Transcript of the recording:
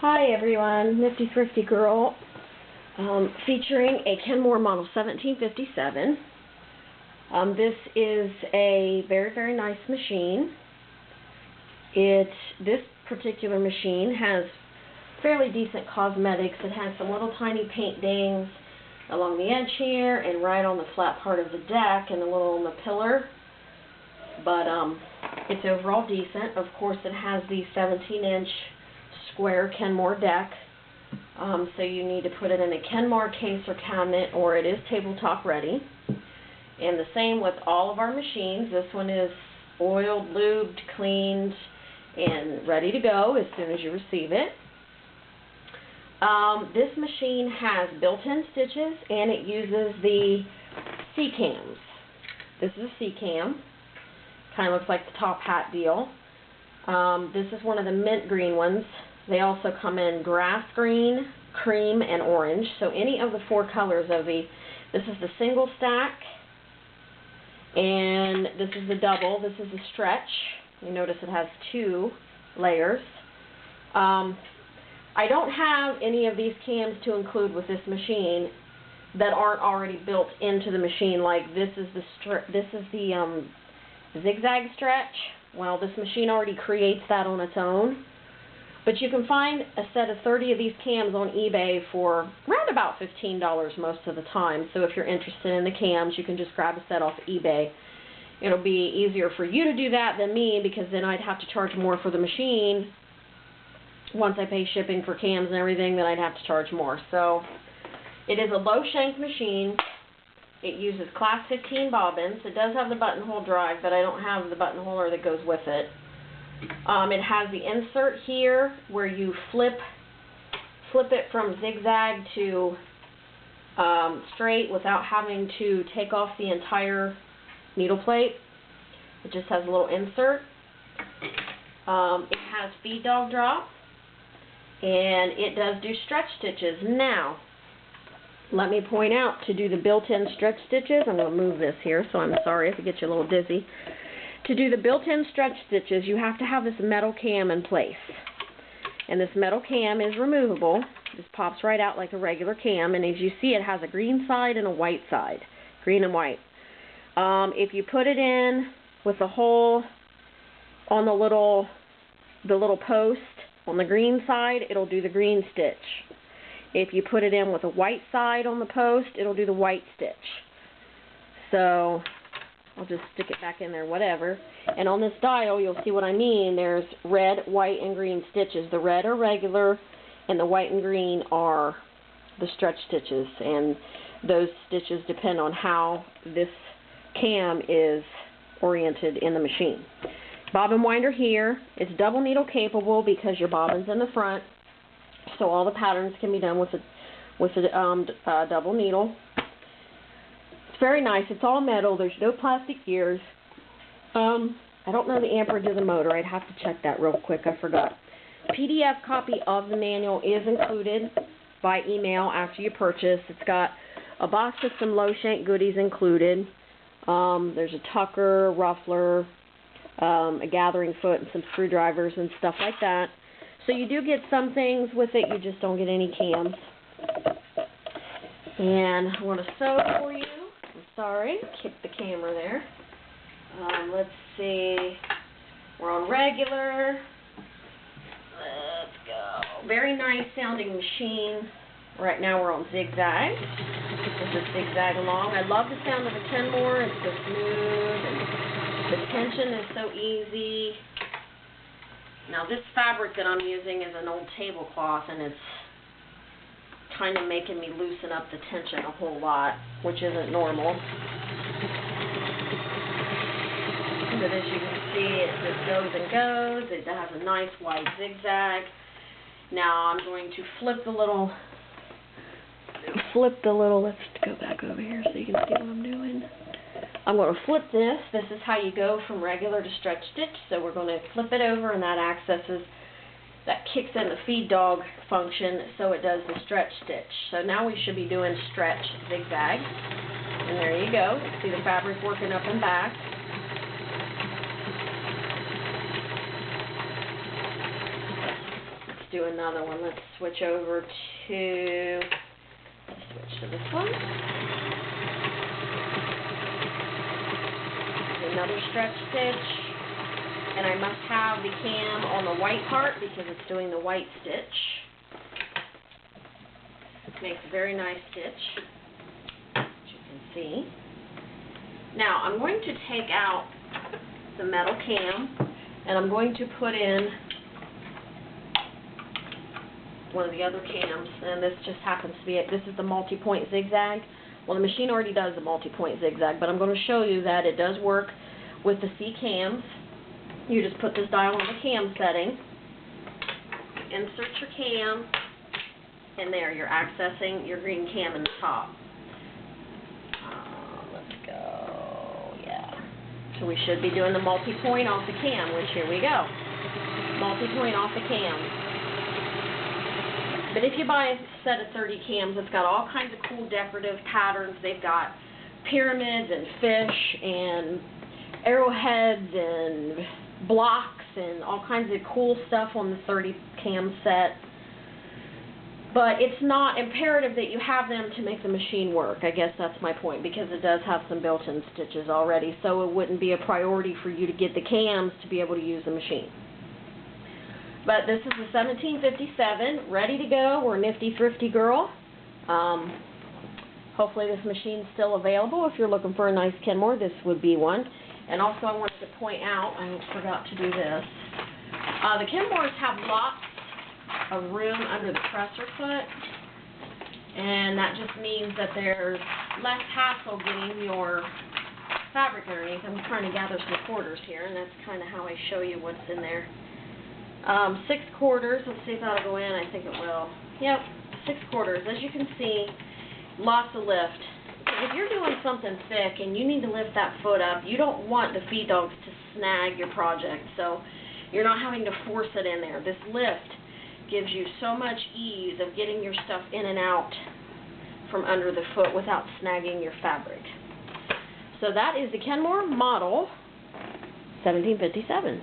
Hi everyone, Nifty Thrifty Girl, featuring a Kenmore model 1757. This is a very, very nice machine. This particular machine has fairly decent cosmetics. It has some little tiny paint dings along the edge here and right on the flat part of the deck and a little on the pillar. But it's overall decent. Of course, it has the 17-inch square Kenmore deck, so you need to put it in a Kenmore case or cabinet, or it is tabletop ready. And the same with all of our machines. This one is oiled, lubed, cleaned, and ready to go as soon as you receive it. This machine has built-in stitches, and it uses the C-cams. This is a C-cam. Kind of looks like the top hat deal. This is one of the mint green ones. They also come in grass green, cream, and orange. So any of the four colors of this is the single stack, and this is the double. This is the stretch. You notice it has two layers. I don't have any of these cams to include with this machine that aren't already built into the machine. Like this is the Zigzag stretch. Well, this machine already creates that on its own. But you can find a set of 30 of these cams on eBay for around about $15 most of the time. So if you're interested in the cams, you can just grab a set off eBay. It'll be easier for you to do that than me, because then I'd have to charge more for the machine. Once I pay shipping for cams and everything, then I'd have to charge more. So it is a low shank machine. It uses class 15 bobbins. It does have the buttonhole drive, but I don't have the buttonholer that goes with it. It has the insert here where you flip it from zigzag to straight without having to take off the entire needle plate. It just has a little insert. It has feed dog drop, and it does do stretch stitches. Now, let me point out, to do the built-in stretch stitches, I'm going to move this here, so I'm sorry if it gets you a little dizzy. To do the built-in stretch stitches, you have to have this metal cam in place. And this metal cam is removable. It just pops right out like a regular cam, and as you see, it has a green side and a white side. Green and white. If you put it in with a hole on the little post on the green side, it'll do the green stitch. If you put it in with a white side on the post, it'll do the white stitch. So I'll just stick it back in there, whatever. And on this dial, you'll see what I mean. There's red, white, and green stitches. The red are regular, and the white and green are the stretch stitches. And those stitches depend on how this cam is oriented in the machine. Bobbin winder here. It's double needle capable because your bobbin's in the front. So all the patterns can be done with a double needle. It's very nice. It's all metal. There's no plastic gears. I don't know the amperage of the motor. I'd have to check that real quick. I forgot. PDF copy of the manual is included by email after you purchase. It's got a box with some low shank goodies included. There's a tucker, a ruffler, a gathering foot, and some screwdrivers and stuff like that. So you do get some things with it, you just don't get any cams. And I want to sew for you. I'm sorry, kicked the camera there. Let's see. We're on regular. Let's go. Very nice sounding machine. Right now we're on zigzag. This is zigzag along. I love the sound of the Kenmore. It's so smooth, and the tension is so easy. Now this fabric that I'm using is an old tablecloth, and it's kind of making me loosen up the tension a whole lot, which isn't normal. But as you can see, it just goes and goes. It has a nice wide zigzag. Now I'm going to flip the little, let's go back over here so you can see what I'm doing. I'm going to flip this. This is how you go from regular to stretch stitch. So we're going to flip it over, and that kicks in the feed dog function, so it does the stretch stitch. So now we should be doing stretch zigzag. And there you go. See the fabric working up and back. do another one. Let's switch over to, this one. Another stretch stitch. And I must have the cam on the white part because it's doing the white stitch. Makes a very nice stitch, as you can see. Now, I'm going to take out the metal cam, and I'm going to put in one of the other cams, and this just happens to be it. This is the multi-point zigzag. Well, the machine already does the multi-point zigzag, but I'm going to show you that it does work with the C cams. You just put this dial on the cam setting, insert your cam, and there you're accessing your green cam in the top. Let's go, yeah. So we should be doing the multi-point off the cam, which here we go. Multi-point off the cam. But if you buy a set of 30 cams, it's got all kinds of cool decorative patterns. They've got pyramids and fish and arrowheads and blocks and all kinds of cool stuff on the 30 cam set. But it's not imperative that you have them to make the machine work. I guess that's my point, because it does have some built-in stitches already, so it wouldn't be a priority for you to get the cams to be able to use the machine. But this is the 1757, ready to go. We're Nifty Thrifty Girl. Hopefully this machine's still available. If you're looking for a nice Kenmore, this would be one. And also I wanted to point out, I forgot to do this, the Kenmores have lots of room under the presser foot, and that just means that there's less hassle getting your fabric underneath. I'm trying to gather some quarters here, and that's kind of how I show you what's in there. 6 quarters, let's see if that'll go in. I think it will. Yep, 6 quarters. As you can see, lots of lift. If you're doing something thick and you need to lift that foot up, you don't want the feed dogs to snag your project, so you're not having to force it in there. This lift gives you so much ease of getting your stuff in and out from under the foot without snagging your fabric. So that is the Kenmore model 1757.